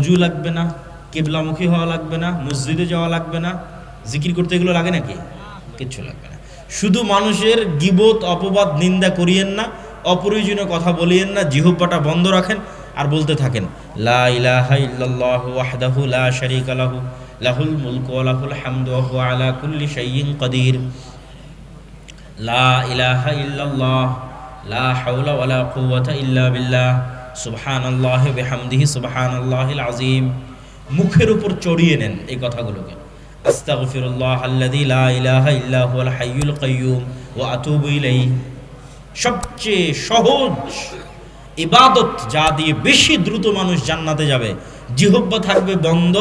অজু লাগবে না, কিবলামুখী হওয়া লাগবে না, মসজিদে যাওয়া লাগবে না, জিকির করতে এগুলো লাগে নাকি? কিচ্ছু লাগবে না। শুধু মানুষের গীবত, অপবাদ, নিন্দা করিয়েন না, অপ্রয়োজনীয় কথা বলিয়েন না, জিহ্বাটা বন্ধ রাখেন আর বলতে থাকেন লা ইলাহা ইল্লাল্লাহু ওয়াহদাহু লা শারীকা লাহু লাহুল মুলকু ওয়া লাহুল হামদু ওয়া হুয়া আলা কুল্লি শাইইন কাদির। লা ইলাহা ইল্লাল্লাহ লা হাওলা ওয়া লা কুওয়াতা ইল্লা বিল্লাহ সুবহানাল্লাহি ওয়া বিহামদিহি সুবহানাল্লাহিল আযীম। মুখের উপর চড়িয়ে নেন এই কথাগুলোকে। আস্তাগফিরুল্লাহ আল্লাযী লা ইলাহা ইল্লা হুয়াল হাইয়ুল কাইয়্যুম ওয়া আতুবু ইলাইহি। সবচেয়ে সহজ ইবাদত, যা দিয়ে বেশি দ্রুত মানুষ জান্নাতে যাবে। জিহ্বা থাকবে বন্ধ,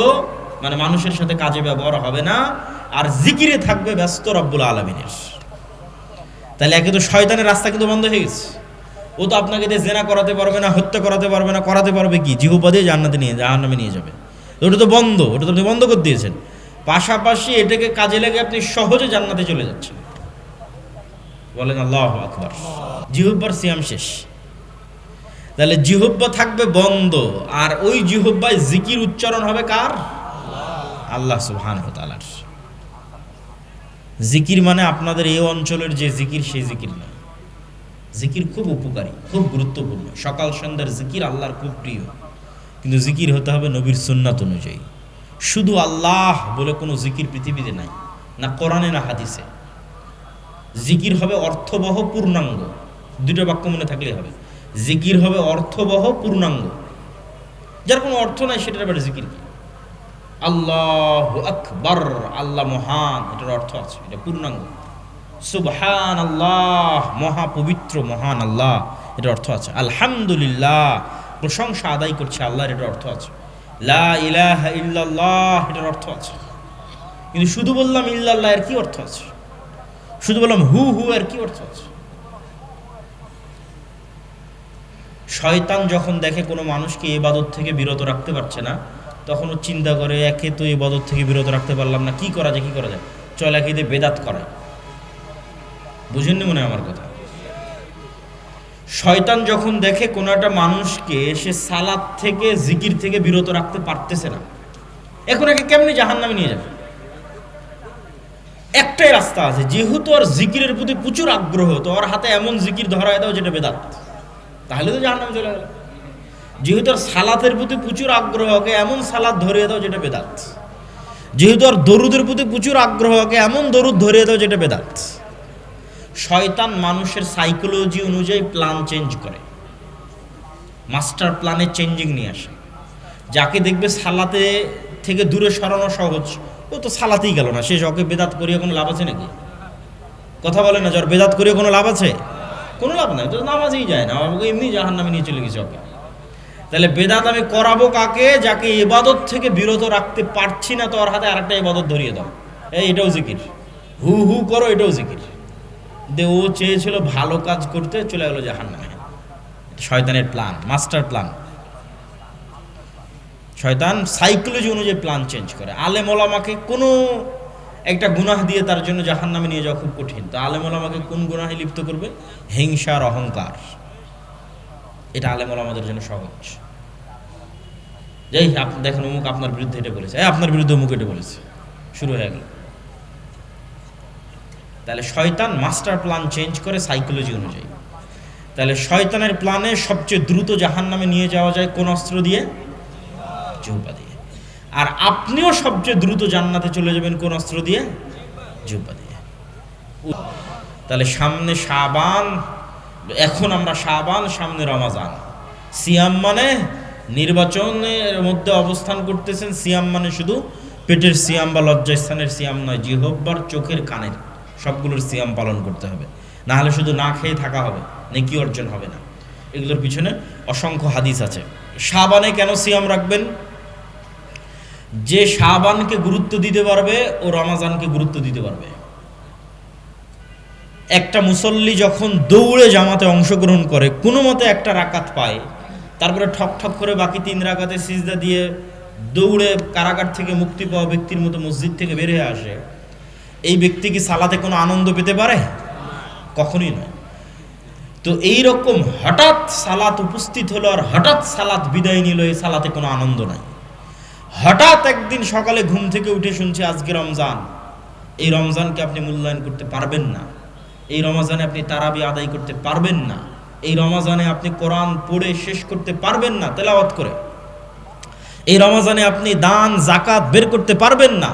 মানে মানুষের সাথে কাজে ব্যবহার হবে না, আর জিকিরে থাকবে ব্যস্ত রব্বুল আলামিনের। তাহলে একে তো শয়তানের রাস্তা কিন্তু বন্ধ হয়ে গেছে। ও তো আপনাকে দিয়ে জেনা করাতে পারবে না, হত্যা করাতে পারবে না, করাতে পারবে কি? জিহ্বা দিয়ে জাহান্নামে নিয়ে যাবে। ওটা তো বন্ধ, ওটা তো আপনি বন্ধ করে দিয়েছেন। পাশাপাশি এটাকে কাজে লেগে আপনি সহজে জান্নাতে চলে যাচ্ছেন। বলেন আল্লাহু আকবার। জিহ্বার সিয়াম শেষ। তাহলে জিহ্বা থাকবে বন্ধ, আর ওই জিহ্বায় জিকির উচ্চারণ হবে কার? আল্লাহ সুবহানাহু ওয়া তাআলার। জিকির মানে আপনাদের এই অঞ্চলের যে জিকির সেই জিকির নয়। জিকির খুব উপকারী, খুব গুরুত্বপূর্ণ। সকাল সন্ধ্যার জিকির আল্লাহর খুব প্রিয়, কিন্তু জিকির হতে হবে নবীর সুন্নাত অনুযায়ী। শুধু আল্লাহ বলে কোনো জিকির পৃথিবীতে নাই, না কোরআনে না হাদিসে। জিকির হবে অর্থবহ, পূর্ণাঙ্গ। দুটো বাক্য মনে থাকলেই হবে। জিকির হবে অর্থবহ, পূর্ণাঙ্গ। যার কোনো অর্থ নাই সেটার ব্যাপারে জিকির কি? আল্লাহু আকবার, আল্লাহ মহান, এটার অর্থ আছে, এটা পূর্ণাঙ্গ। সুবহানাল্লাহ, মহা পবিত্র মহান আল্লাহ, এটার অর্থ আছে। আলহামদুলিল্লাহ, প্রশংসা আদায় করছে আল্লাহর, এটার অর্থ আছে। লা ইলাহা ইল্লাল্লাহ, এটার অর্থ আছে। কিন্তু শুধু বললাম ইল্লাল্লাহ, এর কি অর্থ আছে? শুধু বললাম হু হু, এর কি অর্থ আছে? শয়তান যখন দেখে কোনো মানুষকে ইবাদত থেকে বিরত রাখতে পারছে না, তখন ও চিন্তা করে, একে তো ইবাদত থেকে বিরত রাখতে পারলাম না, কি করা যায়, কি করা যায়? চল একে দিয়ে বেদাত করায়। বুঝেননি মনে হয় আমার কথা? শয়তান যখন দেখে কোনো একটা মানুষকে সে সালাত থেকে, জিকির থেকে বিরত রাখতে পারতেছে না, এখন একে কেমনি জাহান্নামে নিয়ে যাবে? একটাই রাস্তা আছে, যেহেতু আর জিকিরের প্রতি প্রচুর আগ্রহ, তো ওর হাতে এমন জিকির ধরায় দাও যেটা বেদাত, তাহলে তো জাহান্নামে চলে গেল। যেহেতু আর সালাতের প্রতি প্রচুর আগ্রহ, ওকে এমন সালাত ধরিয়ে দাও যেটা বেদাত। যেহেতু আর দরুদের প্রতি প্রচুর আগ্রহ, ওকে এমন দরুদ ধরিয়ে দাও যেটা বেদাত। শয়তান মানুষের সাইকোলজি অনুযায়ী প্ল্যান চেঞ্জ করে, মাস্টার প্ল্যানে চেঞ্জিং নিয়ে আসে। যাকে দেখবে সালাতে থেকে দূরে সরানো সহজ, ও তো সালাতেই গেল না, শেষ, ওকে বেদাত করিয়ে কোনো লাভ আছে নাকি? কথা বলে না, যার বেদাত করিয়ে কোনো লাভ আছে? কোনো লাভ নাই, তো নামাজেই যায় না, আমাকে এমনি জাহান্নামে নিয়ে চলে গেছে ওকে। তাহলে বেদাত আমি করাবো কাকে? যাকে ইবাদত থেকে বিরত রাখতে পারছি না, তো ওর হাতে আরেকটা ইবাদত ধরিয়ে দাও, এটাও জিকির, হু হু করো, এটাও জিকির। ও চেয়েছিল ভালো কাজ করতে, চলে গেল জাহান্নামে। শয়তানের প্ল্যান, মাস্টার প্ল্যান। শয়তান সাইকোলজি অনুযায়ী প্ল্যান চেঞ্জ করে। আলেম ওলামাকে কোনো একটা গুনাহ দিয়ে তার জন্য জাহান্নামে নিয়ে যাওয়া খুব কঠিন। তো আলেম ওলামাকে কোন গুনাহে লিপ্ত করবে? হিংসার, অহংকার। এটা আলেম ওলামাদের জন্য সহজ। যাই আপনি দেখেন, অমুক আপনার বিরুদ্ধে এটা বলেছে, আপনার বিরুদ্ধে অমুক এটা বলেছে, শুরু হয়ে গেল। তাহলে শয়তান মাস্টার প্ল্যান চেঞ্জ করে সাইকোলজি অনুযায়ী। তাহলে শয়তানের প্ল্যানে সবচেয়ে দ্রুত জাহান্নামে নিয়ে যাওয়া যায় কোন অস্ত্র দিয়ে? জিহ্বা দিয়ে। আর আপনিও সবচেয়ে দ্রুত জান্নাতে চলে যাবেন কোন অস্ত্র দিয়ে? জিহ্বা দিয়ে। তাহলে সামনে শাবান, এখন আমরা শাবান, সামনে রমাজান। সিয়াম মানে নির্বাচনের মধ্যে অবস্থান করতেছেন। সিয়াম মানে শুধু পেটের সিয়াম বা লজ্জাস্থানের সিয়াম নয়, জিহ্বার, চোখের, কানের সবগুলোর সিয়াম পালন করতে হবে। না হলে শুধু না খেয়ে থাকা হবে, নেকি অর্জন হবে না। এগুলোর পিছনে অসংখ্য হাদিস আছে। শাবানে কেন সিয়াম রাখবেন? যে শাবানকে গুরুত্ব দিতে পারবে ও রমাজানকে গুরুত্ব দিতে পারবে। একটা মুসল্লি যখন দৌড়ে জামাতে অংশগ্রহণ করে, কোনো মতে একটা রাকাত পায়, তারপরে ঠক ঠক করে বাকি 3 রাকাতে সিজদা দিয়ে দৌড়ে কারাগার থেকে মুক্তি পাওয়া ব্যক্তির মতো মসজিদ থেকে বের হয়ে আসে, এই ব্যক্তি কি সালাতে কোনো আনন্দ পেতে পারে? কখনোই নয়। তো এইরকম হঠাৎ সালাত উপস্থিত হলো আর হঠাৎ সালাত বিদায় নিল, এই সালাতে কোনো আনন্দ নাই। হঠাৎ একদিন সকালে ঘুম থেকে উঠে শুনছি আজকে রমজান, এই রমজানকে আপনি মূল্যায়ন করতে পারবেন না, এই রমজানে আপনি তারাবি আদায় করতে পারবেন না, এই রমজানে আপনি কোরআন পড়ে শেষ করতে পারবেন না তেলাওয়াত করে, এই রমজানে আপনি দান জাকাত বের করতে পারবেন না,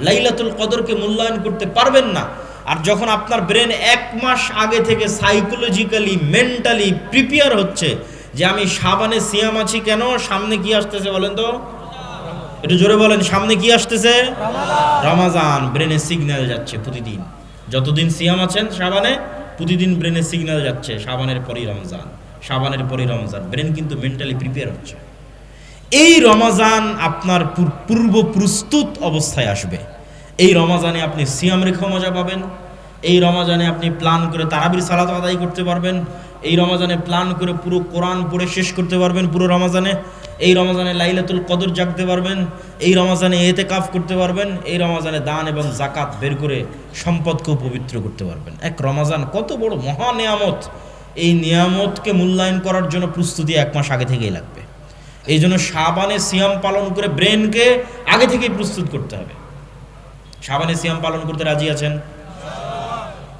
লাইলাতুল কদরকে মূল্যায়ন করতে পারবেন না। আর যখন আপনার ব্রেন 1 মাস আগে থেকে সাইকোলজিক্যালি মেন্টালি প্রিপেয়ার হচ্ছে যে আমি শাবানে সিয়াম আছি, কেন সামনে কি আসতেছে বলেন তো, একটু জোরে বলেন, সামনে কি আসতেছে? রমজান। ব্রেনে সিগন্যাল যাচ্ছে প্রতিদিন, যতদিন সিয়াম আছেন শাবানে প্রতিদিন ব্রেনে সিগন্যাল যাচ্ছে শাবানের পরই রমজান, শাবানের পরই রমজান। ব্রেন কিন্তু মেন্টালি প্রিপেয়ার হচ্ছে। এই রমজান আপনার পূর্ব প্রস্তুত অবস্থায় আসবে। এই রমজানে আপনি সিয়াম রেখে মজা পাবেন, এই রমজানে আপনি প্ল্যান করে তারাবির সালাত আদায় করতে পারবেন, এই রমজানে প্ল্যান করে পুরো কোরআন পড়ে শেষ করতে পারবেন পুরো রমজানে, এই রমজানে লাইলাতুল কদর জাগতে পারবেন, এই রমজানে ইতিকাফ করতে পারবেন, এই রমজানে দান এবং জাকাত বের করে সম্পদকেও পবিত্র করতে পারবেন। এক রমজান কত বড় মহা নিয়ামত, এই নিয়ামতকে মূল্যায়ন করার জন্য প্রস্তুতি 1 মাস আগে থেকেই লাগবে। এই জন্য শাবানে সিয়াম পালন করে ব্রেনকে আগে থেকেই প্রস্তুত করতে হবে। শাবানে সিয়াম পালন করতে রাজি আছেন?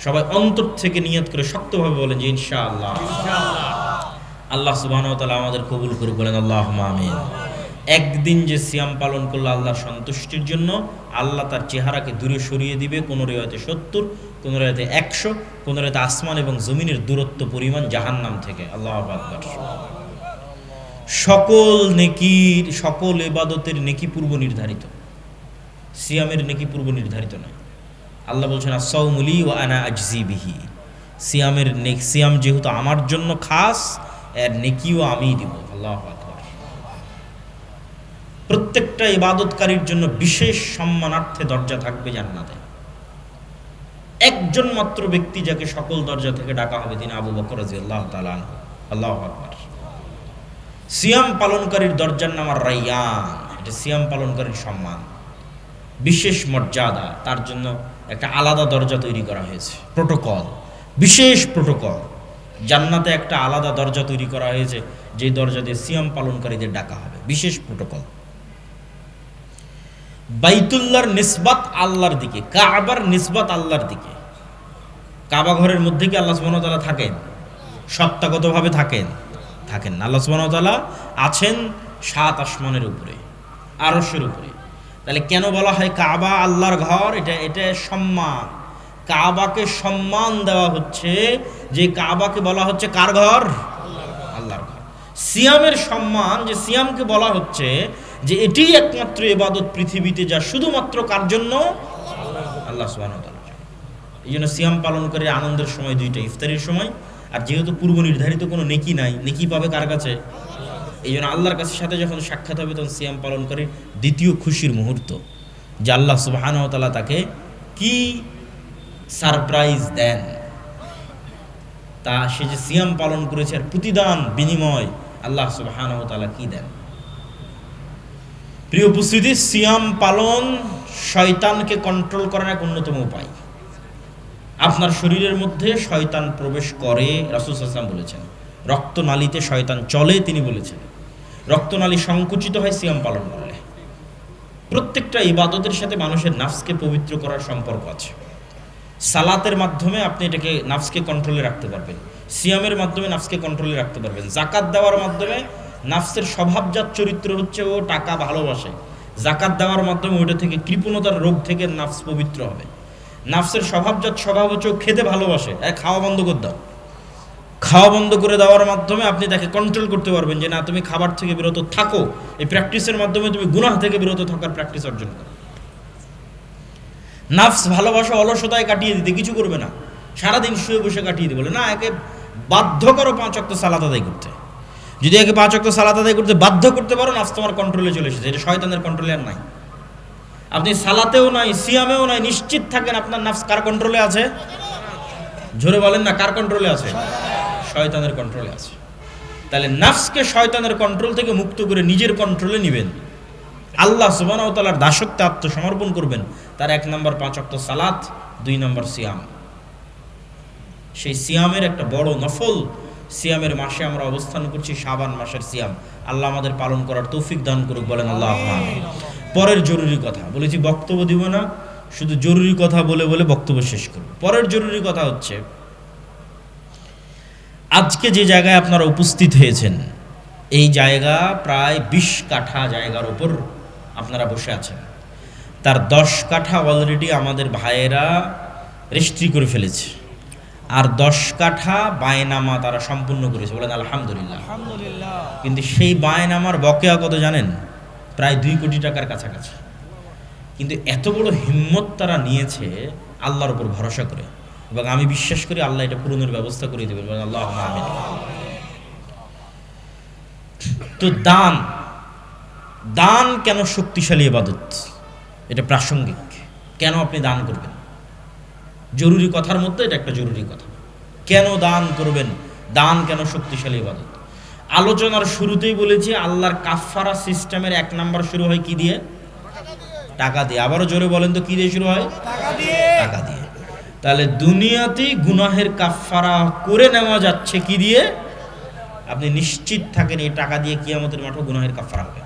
সবাই অন্তর থেকে নিয়ত করে শক্তভাবে বলেন যে ইনশাআল্লাহ। আল্লাহ সুবহানাহু ওয়া তাআলা আমাদের কবুল করুক, বলেন আল্লাহুম্মা আমিন। একদিন যে সিয়াম পালন করলে আল্লাহর সন্তুষ্টির জন্য আল্লাহ তার চেহারাকে দূরে সরিয়ে দিবে, কোন রিওয়ায়াতে 70, কোন রিওয়ায়াতে 100, কোন রিওয়ায়াতে আসমান এবং জমিনের দূরত্ব পরিমাণ জাহান্নাম থেকে। আল্লাহু আকবার। সকল নেকির, সকল ইবাদতের নেকি পূর্ব নির্ধারিত, সিয়ামের নেকি পূর্ব নির্ধারিত নয়। আল্লাহ বলছেন আস-সাওমু লি ওয়া আনা আজজি বিহি। সিয়ামের নেকি, সিয়াম যেহেতু আমার জন্য খাস, এর নেকিও আমিই দিব। আল্লাহু আকবার। প্রত্যেকটা ইবাদতকারীর জন্য বিশেষ সম্মানার্থে দরজা থাকবে জান্নাতে। একজন মাত্র ব্যক্তি যাকে সকল দরজা থেকে ডাকা হবে তিনি আবু বকর রাদিয়াল্লাহু তাআলা আনহু। আল্লাহু আকবার। সিয়াম পালনকারীর দরজার নাম আর রাইয়ান। এটা সিয়াম পালনকারীর সম্মান, বিশেষ মর্যাদা, তার জন্য একটা আলাদা দরজা তৈরি করা হয়েছে, প্রোটোকল, বিশেষ প্রোটোকল। জান্নাতে একটা আলাদা দরজা তৈরি করা হয়েছে, যে দরজা দিয়ে সিয়াম পালনকারীদের ডাকা হবে, বিশেষ প্রোটোকল। বাইতুল্লাহর নিসবাত আল্লাহর দিকে, কাবার নিসবাত আল্লাহর দিকে। কাবা ঘরের মধ্যে কি আল্লাহ সুবহানাহু ওয়া তাআলা থাকেন? সত্তাগতভাবে থাকেন? থাকেন না। আল্লাহ সুবহানাহু ওয়া তাআলা আছেন 7 আসমানের উপরে, আরশের উপরে। তাহলে কেন বলা হয় কাবা আল্লাহর ঘর? এটা সম্মান। কাবাকে সম্মান দেওয়া হচ্ছে, যে কাবাকে বলা হচ্ছে কার ঘর? আল্লাহর ঘর। সিয়ামের সম্মান, যে সিয়ামকে বলা হচ্ছে যে এটি একমাত্র ইবাদত পৃথিবীতে যা শুধুমাত্র কার জন্য? আল্লাহ সুবহানাহু ওয়া তাআলার জন্য। এই জন্য সিয়াম পালন করে আনন্দের সময় দুইটা, ইফতারের সময়। আর যেহেতু পূর্ব নির্ধারিত কোনো নেকি নাই, নেকি পাবে কার কাছে? এই জন্য আল্লাহর কাছে সাথে যখন সাক্ষাৎ হবে তখন সিয়াম পালনকারীর দ্বিতীয় খুশির মুহূর্ত, যে আল্লাহ সুবহানাহু ওয়া তাআলা তাকে কি সারপ্রাইজ দেন, তা সে যে সিয়াম পালন করেছে আর প্রতিদান বিনিময় আল্লাহ সুবহানাহু ওয়া তাআলা কি দেন। প্রিয় উপস্থিতি, সিয়াম পালন শয়তানকে কন্ট্রোল করার এক অন্যতম উপায়। আপনার শরীরের মধ্যে শয়তান প্রবেশ করে, রাসূল সাল্লাল্লাহু আলাইহি ওয়াসাল্লাম বলেছেন। রক্তনালীতে শয়তান চলে, তিনি বলেছেন। রক্তনালী সংকুচিত হয় সিয়াম পালন করলে। প্রত্যেকটা ইবাদতের সাথে মানুষের নাফসকে পবিত্র করার সম্পর্ক আছে। সালাতের মাধ্যমে আপনি এটাকে নাফসকে কন্ট্রোলে রাখতে পারবেন, সিয়ামের মাধ্যমে নাফসকে কন্ট্রোলে রাখতে পারবেন, জাকাত দেওয়ার মাধ্যমে নাফসের স্বভাবজাত চরিত্র হচ্ছে ও টাকা ভালোবাসে, জাকাত দেওয়ার মাধ্যমে ওইটা থেকে কৃপণতার রোগ থেকে নাফস পবিত্র হবে। নাফসের স্বভাবজাত স্বভাব হচ্ছে ও খেতে ভালোবাসে, খাওয়া বন্ধ করে দাও। খাওয়া বন্ধ করে দেওয়ার মাধ্যমে আপনি তাকে কন্ট্রোল করতে পারবেন যে না, তুমি খাবার থেকে বিরত থাকো। এই প্র্যাকটিসের মাধ্যমে তুমি গুনাহ থেকে বিরত থাকার প্র্যাকটিস অর্জন করো। নাফস ভালোবাসা অলসতায় কাটিয়ে দিতে, কিছু করবে না, সারাদিন শুয়ে বসে কাটিয়ে দিতে বলে না, একে বাধ্য করো 5 ওয়াক্ত সালাত আদায় করতে। যদি একে 5 ওয়াক্ত সালাত আদায় করতে বাধ্য করতে পারো, নাফস তোমার কন্ট্রোলে চলে এসেছে। এটা শয়তানের কন্ট্রোলে আর নাই। আপনি সালাতেও নাই, সিয়ামেও নাই, নিশ্চিত থাকেন আপনার নাফস কার কন্ট্রোলে আছে? জোরে বলেন না, কার কন্ট্রোলে আছে? শয়তানের কন্ট্রোলে আছে। তাহলে নাফসকে শয়তানের কন্ট্রোল থেকে মুক্ত করে নিজের কন্ট্রোলে নেবেন, আল্লাহ সুবহানাহু ওয়া তাআলার দাসত্বে আত্মসমর্পণ করবেন। তার 1 নম্বর 5 ওয়াক্ত সালাত, 2 নম্বর সিয়াম। সেই সিয়ামের একটা বড় নফল সিয়ামের মাসে আমরা অবস্থান করছি, শাবান মাসের সিয়াম। আল্লাহ আমাদের পালন করার তৌফিক দান করুক, বলেন আল্লাহ আমিন। পরের জরুরি কথা বলেছি, বক্তব্য দিব না, শুধু জরুরি কথা বলে বলে বক্তব্য শেষ করব। পরের জরুরি কথা হচ্ছে, আজকে যে জায়গায় আপনারা উপস্থিত হয়েছেন, এই জায়গা প্রায় 20 কাঠা জায়গার উপর আপনারা বসে আছেন। তার 10 কাঠা অলরেডি আমাদের ভাইয়েরা রেজিস্ট্রি করে ফেলেছে, আর 10 কাঠা বায়নামা তারা সম্পূর্ণ করেছে, বলেন আলহামদুলিল্লাহ। কিন্তু সেই বায়নামার বকেয়া কত জানেন? প্রায় 2 কোটি টাকার কাছাকাছি। কিন্তু এত বড় হিম্মত তারা নিয়েছে আল্লাহর উপর ভরসা করে, এবং আমি বিশ্বাস করি আল্লাহ এটা পূরণের ব্যবস্থা করে দেবেন, বলেন আল্লাহ আমিন। তো দান কেন শক্তিশালী ইবাদত? এটা প্রাসঙ্গিক। কেন আপনি দান করবেন? জরুরি কথার মধ্যে এটা একটা জরুরি কথা। কেন দান করবেন? দান কেন শক্তিশালী ইবাদত? আলোচনার শুরুতেই বলেছি, আল্লাহর কাফফারা সিস্টেমের 1 নাম্বার শুরু হয় কি দিয়ে? টাকা দিয়ে। আবারও জোরে বলেন তো, কি দিয়ে শুরু হয়? টাকা দিয়ে। তাহলে দুনিয়াতেই গুনাহের কাফফারা করে নেওয়া যাচ্ছে কি দিয়ে? আপনি নিশ্চিত থাকেন এই টাকা দিয়ে কিয়ামতের মাঠে গুনাহের কাফফারা হবে।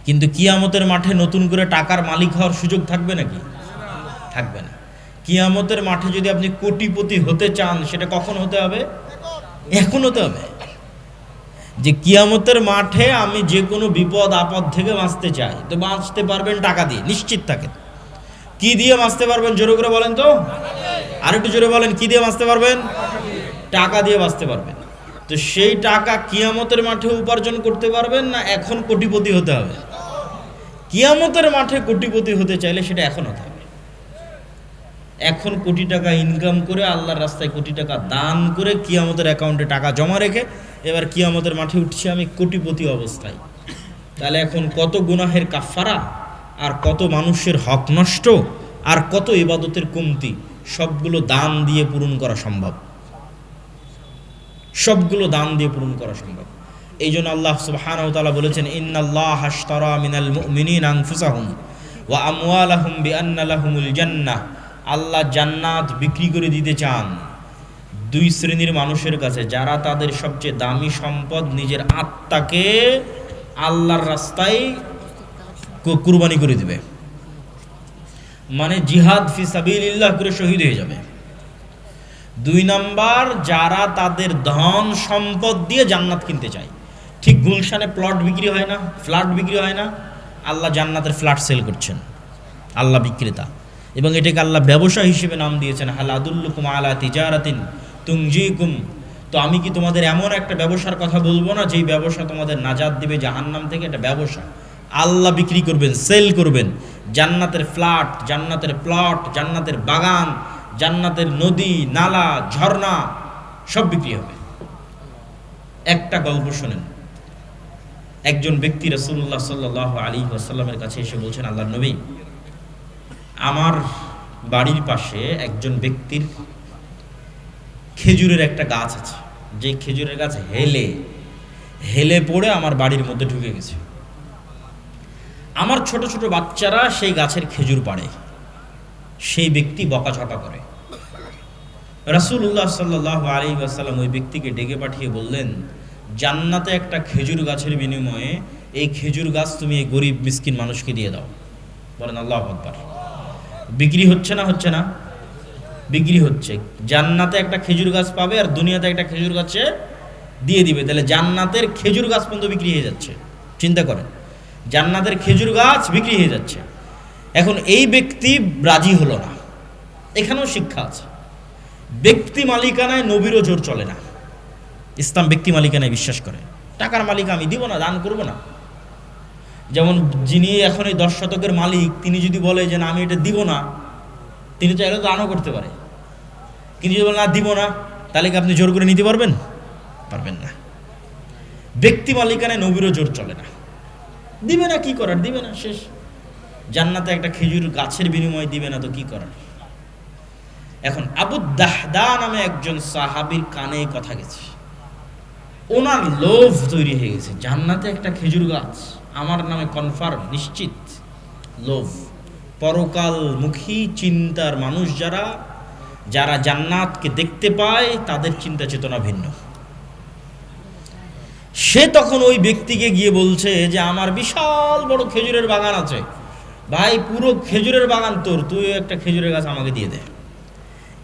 কিন্তু কিয়ামতের মাঠে নতুন করে টাকার মালিক হওয়ার সুযোগ থাকবে নাকি? থাকবে না। কিয়ামতের মাঠে যদি আপনি কোটিপতি হতে চান, সেটা কখন হতে হবে? এখন হতে হবে। যে কিয়ামতের মাঠে আমি যে কোনো বিপদ আপদ থেকে বাঁচতে চাই, তো বাঁচতে পারবেন টাকা দিয়ে, নিশ্চিত থাকেন। কি দিয়ে বাঁচতে পারবেন? জোরে করে বলেন তো, আর একটু জোরে বলেন, কি দিয়ে বাঁচতে পারবেন? টাকা দিয়ে বাঁচতে পারবেন। তো সেই টাকা কিয়ামতের মাঠে উপার্জন করতে পারবেন না এখন কোটিপতি হতে হবে? কিয়ামতের মাঠে কোটিপতি হতে চাইলে সেটা এখন হতে হবে। এখন কোটি টাকা ইনকাম করে আল্লাহর রাস্তায় কোটি টাকা দান করে কিয়ামতের অ্যাকাউন্টে টাকা জমা রেখে এবার কিয়ামতের মাঠে উঠছি আমি কোটিপতি অবস্থায়। তাহলে এখন কত গুনাহের কাফফারা, আর কত মানুষের হক নষ্ট, আর কত ইবাদতের কমতি, সবগুলো দান দিয়ে পূরণ করা সম্ভব। সবগুলো দান দিয়ে পূরণ করা সম্ভব। এই জন্য আল্লাহ সুবহানাহু ওয়া তাআলা বলেছেন, ইন্নাল্লাহা আশতারা মিনাল মুমিনিনা আনফুসাহুম ওয়া আমওয়ালাহুম বিআন্না লাহুমুল জান্নাহ। আল্লাহ জান্নাত বিক্রি করে দিতে চান 2 শ্রেণীর মানুষের কাছে, যারা তাদের সবচেয়ে দামি সম্পদ নিজের আত্মাকে আল্লাহর রাস্তায় কুরবানি করে দিবে, মানে জিহাদ ফি সাবিলিল্লাহ করে শহীদ হয়ে যাবে। 2 নাম্বার, যারা তাদের ধন সম্পদ দিয়ে জান্নাত কিনতে চায়। ঠিক গুলশানে প্লট বিক্রি হয় না, ফ্ল্যাট বিক্রি হয় না, আল্লাহ জান্নাতের ফ্ল্যাট সেল করছেন, আল্লাহ বিক্রেতা। এবং এটাকে আল্লাহ ব্যবসা হিসেবে নাম দিয়েছেন, হাল আদুল্লুকুম আলা তিজারাতিন তুনজিকুম। তো আমি কি তোমাদের এমন একটা ব্যবসার কথা বলবো না যেই ব্যবসা তোমাদের নাজাত দিবে জাহান্নাম থেকে? এটা ব্যবসা। আল্লাহ বিক্রি করবেন, সেল করবেন। জান্নাতের ফ্ল্যাট, জান্নাতের প্লট, জান্নাতের বাগান, জান্নাতের নদী, নালা, ঝর্ণা সব বিক্রি হবে। একটা গল্প শোনেন। একজন ব্যক্তি রাসূলুল্লাহ সাল্লাল্লাহু আলাইহি ওয়াসাল্লামের কাছে এসে বলছেন, আল্লাহর নবী, আমার বাড়ির পাশে একজন ব্যক্তির খেজুরের একটা গাছ আছে, যে খেজুরের গাছ হেলে হেলে পড়ে আমার বাড়ির মধ্যে ঢুকে গেছে। আমার ছোট ছোট বাচ্চারা সেই গাছের খেজুর পাড়ে, সেই ব্যক্তি বকাঝকা করে। রাসূলুল্লাহ সাল্লাল্লাহু আলাইহি ওয়াসাল্লাম ওই ব্যক্তিকে ডেকে পাঠিয়ে বললেন, জান্নাতে একটা খেজুর গাছের বিনিময়ে এই খেজুর গাছ তুমি এই গরিব মিসকিন মানুষকে দিয়ে দাও। বলেন আল্লাহু আকবার। বিক্রি হচ্ছে না? হচ্ছে না? বিক্রি হচ্ছে। জান্নাতে একটা খেজুর গাছ পাবে আর দুনিয়াতে একটা খেজুর গাছে দিয়ে দিবে। তাহলে জান্নাতের খেজুর গাছ পর্যন্ত বিক্রি হয়ে যাচ্ছে। চিন্তা করেন, জান্নাতের খেজুর গাছ বিক্রি হয়ে যাচ্ছে। এখন এই ব্যক্তি রাজি হলো না। এখানেও শিক্ষা আছে। ব্যক্তি মালিকানায় নবীরও জোর চলে না। ইসলাম ব্যক্তি মালিকানায় বিশ্বাস করে। টাকার মালিক আমি দিব না, দান করব না। যেমন যিনি এখন এই 10 শতকের মালিক, তিনি যদি বলে যে না আমি এটা দিব না, তিনি চাইলে তো দানও করতে পারে। কিন্তু যদি বলে না দিব না, তাহলে কি আপনি জোর করে নিতে পারবেন? পারবেন না। ব্যক্তি মালিকানায় নবীরও জোর চলে না। দিবে না, কি করার? দিবে না, শেষ। জান্নাতে একটা খেজুর গাছের বিনিময়ে দিবে না তো কি করার? এখন আবু দাহদা নামে একজন সাহাবীর কানে কথা গেছে। ওনার লোভ তৈরি হয়ে গেছে, জান্নাতে একটা খেজুর গাছ আমার নামে কনফার্ম, নিশ্চিত। লোভ, পরকাল মুখী চিন্তার মানুষ যারা, যারা জান্নাতকে দেখতে পায় তাদের চিন্তা চেতনা ভিন্ন। সে তখন ওই ব্যক্তিকে গিয়ে বলছে যে আমার বিশাল বড় খেজুরের বাগান আছে, ভাই পুরো খেজুরের বাগান তোর, তুই একটা খেজুরের গাছ আমাকে দিয়ে দে।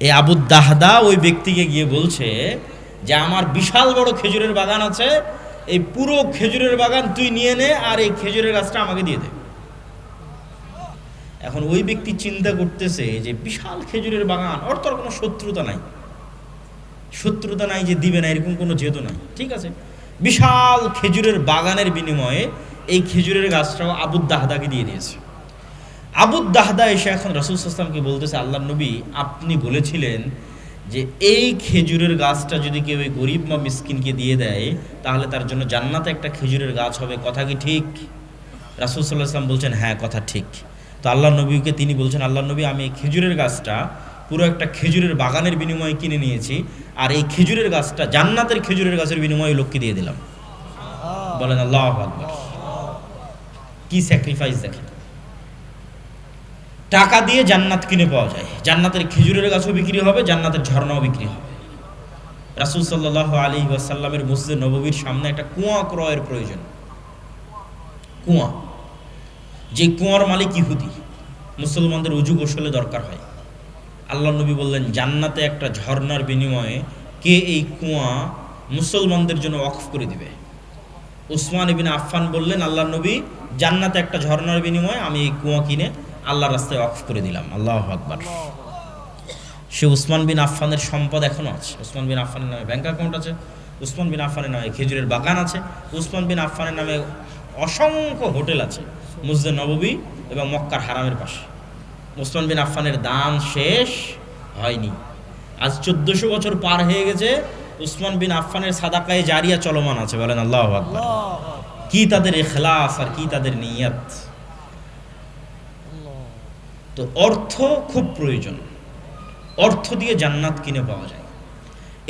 এই আবু দাহদা ওই ব্যক্তিকে গিয়ে বলছে যে আমার বিশাল বড় খেজুরের বাগান আছে, এই পুরো খেজুরের বাগান তুই নিয়ে নে, আর এই খেজুরের গাছটা আমাকে দিয়ে দে। এখন ওই ব্যক্তি চিন্তা করতেছে যে বিশাল খেজুরের বাগান, ওর তো কোনো শত্রুতা নাই, শত্রুতা নাই যে দিবে না এরকম কোনো জেদ নাই, ঠিক আছে। বিশাল খেজুরের বাগানের বিনিময়ে এই খেজুরের গাছটাও আবু দাহদাকে দিয়ে দিয়েছে। আবু দাহদা এসে এখন রাসূল সাল্লাল্লাহু আলাইহি ওয়াসাল্লামকে বলতেছে, আল্লাহর নবী আপনি বলেছিলেন যে এই খেজুরের গাছটা যদি কেউ গরিব বা মিসকিনকে দিয়ে দেয় তাহলে তার জন্য জান্নাতে একটা খেজুরের গাছ হবে, কথা কি ঠিক? রাসূল সাল্লাল্লাহু আলাইহি ওয়াসাল্লাম বলছেন হ্যাঁ কথা ঠিক। তো আল্লাহর নবীকে তিনি বলছেন, আল্লাহর নবী আমি এই খেজুরের গাছটা পুরো একটা খেজুরের বাগানের বিনিময়ে কিনে নিয়েছি, আর এই খেজুরের গাছটা জান্নাতের খেজুরের গাছের বিনিময়ে লোককে দিয়ে দিলাম। বলেন আল্লাহু আকবার। কি স্যাক্রিফাইস দেখেন। টাকা দিয়ে জান্নাত কিনে পাওয়া যায়, জান্নাতের খেজুরের গাছও বিক্রি হবে, জান্নাতের ঝর্ণাও বিক্রি হবে। রাসূল সাল্লাল্লাহু আলাইহি ওয়াসাল্লামের মসজিদে নববীর সামনে একটা কুয়া ক্রয়ের প্রয়োজন। কুয়া, যে কুয়ার মালিক ইহুদি, মুসলমানদের উজু গোসলে দরকার হয়। আল্লাহ নবী বললেন জান্নাতে একটা ঝর্ণার বিনিময়ে কে এই কুয়া মুসলমানদের জন্য ওয়াকফ করে দিবে? উসমান ইবনে আফফান বললেন, আল্লাহ নবী জান্নাতে একটা ঝর্ণার বিনিময়ে আমি এই কুয়া কিনে আল্লাহর রাস্তায় ওয়াকফ করে দিলাম। আল্লাহু আকবার। সে উসমান বিন আফফানের সম্পদ এখনো আছে। উসমান বিন আফফানের নামে ব্যাংক অ্যাকাউন্ট আছে, উসমান বিন আফফানের নামে খেজুরের বাগান আছে, উসমান বিন আফফানের নামে অসংখ্য হোটেল আছে মসজিদে নববী এবং মক্কার হারামের পাশে। উসমান বিন আফফানের দান শেষ হয়নি। আজ 1400 বছর পার হয়ে গেছে, উসমান বিন আফফানের সাদাকায়ে জারিয়া চলমান আছে। বলেন আল্লাহু আকবার। কি তাদের ইখলাস আর কি তাদের নিয়ত। তো অর্থ খুব প্রয়োজন, অর্থ দিয়ে জান্নাত কিনে পাওয়া যায়।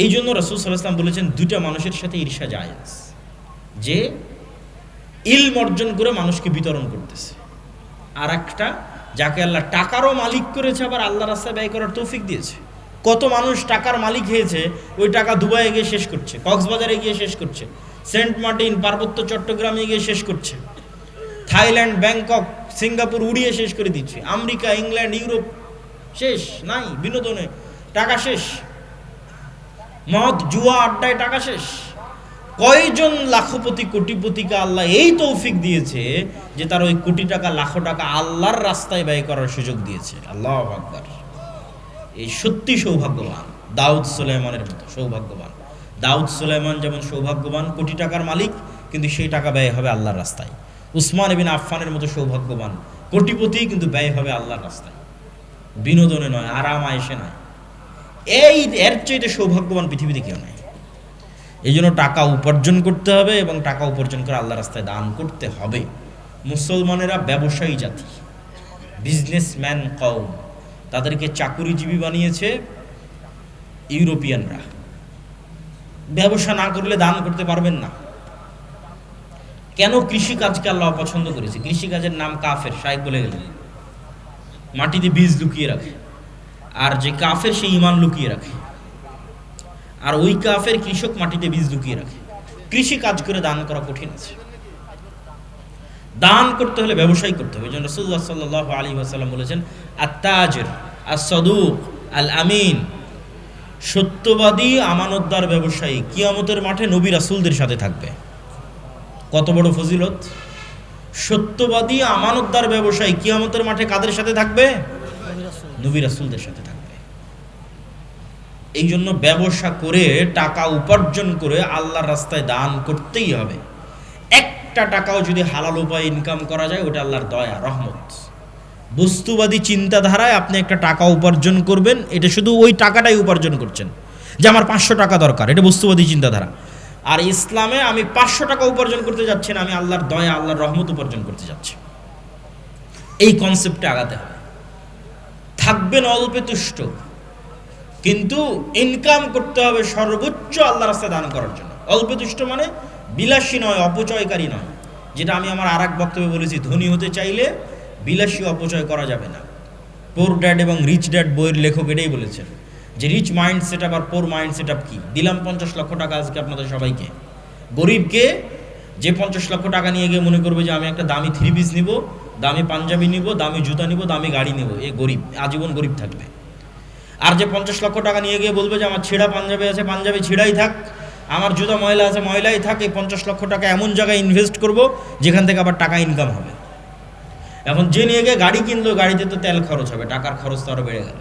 এই জন্য রাসূল সাল্লাল্লাহু আলাইহি ওয়াসাল্লাম বলেছেন দুইটা মানুষের সাথে ঈর্ষা জায়েজ, যে ইলম অর্জন করে মানুষকে বিতরণ করতেছে, আর একটা যাকে আল্লাহ টাকারও মালিক করেছে আবার আল্লাহ রাস্তায় ব্যয় করার তৌফিক দিয়েছে। কত মানুষ টাকার মালিক হয়েছে, ওই টাকা দুবাইয়ে গিয়ে শেষ করছে, কক্সবাজারে গিয়ে শেষ করছে, সেন্ট মার্টিন পার্বত্য চট্টগ্রামে গিয়ে শেষ করছে, থাইল্যান্ড ব্যাংকক সিঙ্গাপুর উড়িয়ে শেষ করে দিচ্ছে, আমেরিকা ইংল্যান্ড ইউরোপ শেষ নাই, বিনোদনে টাকা শেষ, মদ জুয়া আড্ডায় টাকা শেষ। কয়জন লাখপতি কোটিপতিকে আল্লাহ এই তৌফিক দিয়েছে যে তার ওই কোটি টাকা লাখ টাকা আল্লাহর রাস্তায় ব্যয় করার সুযোগ দিয়েছে। আল্লাহু আকবার। এই সত্যি সৌভাগ্যবান, দাউদ সুলাইমানের মতো সৌভাগ্যবান। দাউদ সুলাইমান যেমন সৌভাগ্যবান, কোটি টাকার মালিক, কিন্তু সেই টাকা ব্যয় হবে আল্লাহর রাস্তায়। উসমান ইবনে আফফানের মতো সৌভাগ্যবান, কোটিপতি, কিন্তু ব্যয় হবে আল্লাহর রাস্তায়, বিনোদনে নয়, আরাম আয়েশে নয়। এর চাইতে সৌভাগ্যবান পৃথিবীতে কেউ নাই। এই জন্য টাকা উপার্জন করতে হবে এবং টাকা উপার্জন করে আল্লাহর রাস্তায় দান করতে হবে। মুসলমানেরা ব্যবসায়ী জাতি, বিজনেসম্যান কওম, তাদেরকে চাকুরিজীবী বানিয়েছে ইউরোপিয়ানরা। ব্যবসা না করলে দান করতে পারবেন না। কেন কৃষিকাজকে আল্লাহ পছন্দ করেছে? কৃষিকাজের নাম কাফের, শায়েখ বলে গেলেন। মাটিতে বীজ লুকিয়ে রাখে, আর যে কাফের সে ঈমান লুকিয়ে রাখে, আর ওই কাফের কৃষক মাটিতে বীজ লুকিয়ে রাখে। কৃষি কাজ করে দান করা কঠিন আছে। দান করতে হলে ব্যবসায় করতে হবে। এই জন্য রাসূলুল্লাহ সাল্লাল্লাহু আলাইহি ওয়াসাল্লাম বলেছেন, আত-তাজির আস-সাদুক আল-আমিন, সত্যবাদী আমানতদার ব্যবসায়ী কিয়ামতের মাঠে নবী রাসূলদের সাথে থাকবে। কত বড় ফজিলত! সত্যবাদী আমানতদার ব্যবসায়ী কিয়ামতের মাঠে কাদের সাথে থাকবে? নবী রাসূলদের সাথে থাকবে। এই জন্য ব্যবসা করে টাকা উপার্জন করে আল্লাহর রাস্তায় দান করতেই হবে। একটা টাকাও যদি হালাল উপায়ে ইনকাম করা যায়, ওটা আল্লাহর দয়া, রহমত। বস্তুবাদী চিন্তাধারায় আপনি একটা টাকা উপার্জন করবেন, এটা শুধু ওই টাকাটাই উপার্জন করছেন, যে আমার 500 টাকা দরকার, এটা বস্তুবাদী চিন্তাধারা। আর ইসলামে আমি 500 টাকা উপার্জন করতে যাচ্ছি না, আমি আল্লাহর দয়া, আল্লাহর রহমত উপার্জন করতে যাচ্ছি। এই কনসেপ্টে আগাতে হবে। থাকবেন অল্পে তুষ্ট, কিন্তু ইনকাম করতে হবে সর্বোচ্চ আল্লাহর রাস্তায় দান করার জন্য। অল্পে তুষ্ট মানে বিলাসী নয়, অপচয়কারী নয়। যেটা আমি আমার আর এক বক্তব্যে বলেছি, ধনী হতে চাইলে বিলাসী অপচয় করা যাবে না। পোর ড্যাড এবং রিচ ড্যাড বইয়ের লেখক এটাই বলেছেন, যে রিচ মাইন্ড সেট আপ আর পোর মাইন্ড সেট আপ কী। দিলাম 50 লক্ষ টাকা আজকে আপনাদের সবাইকে। গরিবকে যে 50 লক্ষ টাকা নিয়ে গিয়ে মনে করবে যে আমি একটা দামি 3 পিস নিব, দামি পাঞ্জাবি নিব, দামি জুতা নিব, দামি গাড়ি নিব, এ গরিব, আজীবন গরিব থাকবে। আর যে 50 লক্ষ টাকা নিয়ে গিয়ে বলবে যে আমার ছেঁড়া পাঞ্জাবি আছে, পাঞ্জাবি ছেঁড়াই থাক, আমার জুতা ময়লা আছে, ময়লাই থাক, এই 50 লক্ষ টাকা এমন জায়গায় ইনভেস্ট করব যেখান থেকে আবার টাকা ইনকাম হবে। এখন যে নিয়ে গিয়ে গাড়ি কিনলো, গাড়িতে তো তেল খরচ হবে, টাকার খরচ তো আরও বেড়ে গেল।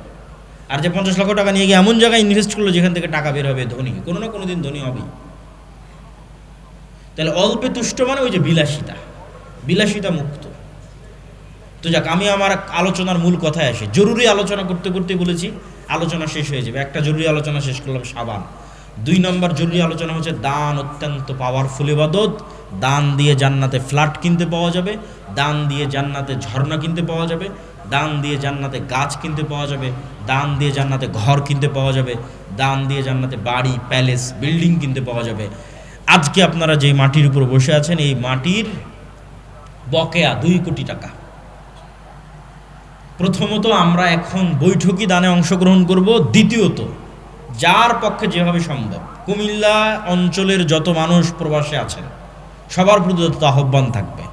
আর যে 50 লক্ষ টাকা নিয়ে গিয়ে এমন জায়গায় ইনভেস্ট করলো যেখান থেকে টাকা বের হবে, ধনী কোনো না কোনো দিন ধনী হবেই। তাহলে অল্পে তুষ্ট মানে ওই যে বিলাসিতা, বিলাসিতা মুক্ত। তো যাক, আমি আমার আলোচনার মূল কথায় আসি। জরুরি আলোচনা করতে করতে বলেছি আলোচনা শেষ হয়ে যাবে। একটা জরুরি আলোচনা শেষ করলাম সাবান। 2 নম্বর জরুরি আলোচনা হচ্ছে দান অত্যন্ত পাওয়ারফুল ইবাদত। দান দিয়ে জান্নাতে ফ্ল্যাট কিনতে পাওয়া যাবে, দান দিয়ে জান্নাতে ঝর্ণা কিনতে পাওয়া যাবে, দান দিয়ে জান্নাতে গাছ কিনতে পাওয়া যাবে, দান দিয়ে জান্নাতে ঘর কিনতে পাওয়া যাবে, দান দিয়ে জান্নাতে বাড়ি, প্যালেস, বিল্ডিং কিনতে পাওয়া যাবে। আজকে আপনারা যে মাটির উপর বসে আছেন, এই মাটির বকেয়া 2 কোটি টাকা। প্রথমত আমরা এখন বৈঠকি দানে অংশগ্রহণ করব। দ্বিতীয়ত, যার পক্ষে যেভাবে সম্ভব কুমিল্লা অঞ্চলের যত মানুষ প্রবাসে আছেন সবার প্রতি আহ্বান থাকবে,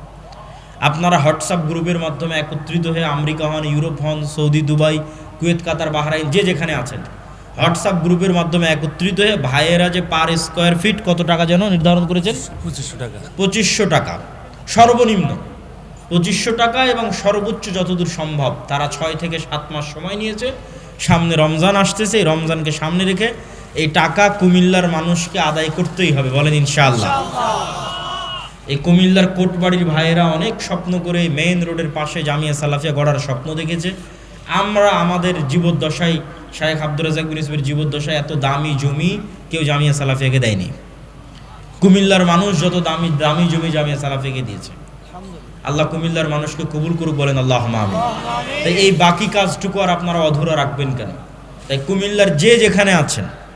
আপনারা হোয়াটসঅ্যাপ গ্রুপের মাধ্যমে একত্রিত হয়ে আমেরিকা হন, ইউরোপ হন, সৌদি, দুবাই, কুয়েত, কাতার, বাহরাইন, যে যেখানে আছেন হোয়াটসঅ্যাপ গ্রুপের মাধ্যমে একত্রিত হয়ে ভাইয়েরা যে পার স্কোয়ার ফিট কত টাকা যেন নির্ধারণ করেছেন, 2500 টাকা। 2500 টাকা সর্বনিম্ন, 2500 টাকা, এবং সর্বোচ্চ যতদূর সম্ভব তারা 6 থেকে 7 মাস সময় নিয়েছে। সামনে রমজান আসতেছে, এই রমজানকে সামনে রেখে এই টাকা কুমিল্লার মানুষকে আদায় করতেই হবে, বলেন ইনশাআল্লাহ। এই কুমিল্লার কোটবাড়ির ভাইয়েরা অনেক স্বপ্ন করে মেইন রোডের পাশে জামিয়া সালাফিয়া গড়ার স্বপ্ন দেখেছে। আমরা আমাদের জীবদ্দশায়, শায়েখ আব্দুর রাজ্জাক বিন ইউসুফের জীবদ্দশায় এত দামি জমি কেউ জামিয়া সালাফিয়াকে দেয়নি। কুমিল্লার মানুষ যত দামি দামি জমি জামিয়া সালাফিয়াকে দিয়েছে। আল্লাহ কুমিল্লার মানুষকে কবুল করুক, বলেন আল্লাহুম্মা আমিন। তাই এই বাকি কাজটুকু আর আপনারা অধুরা রাখবেন কেন? তাই কুমিল্লার যে যেখানে আছেন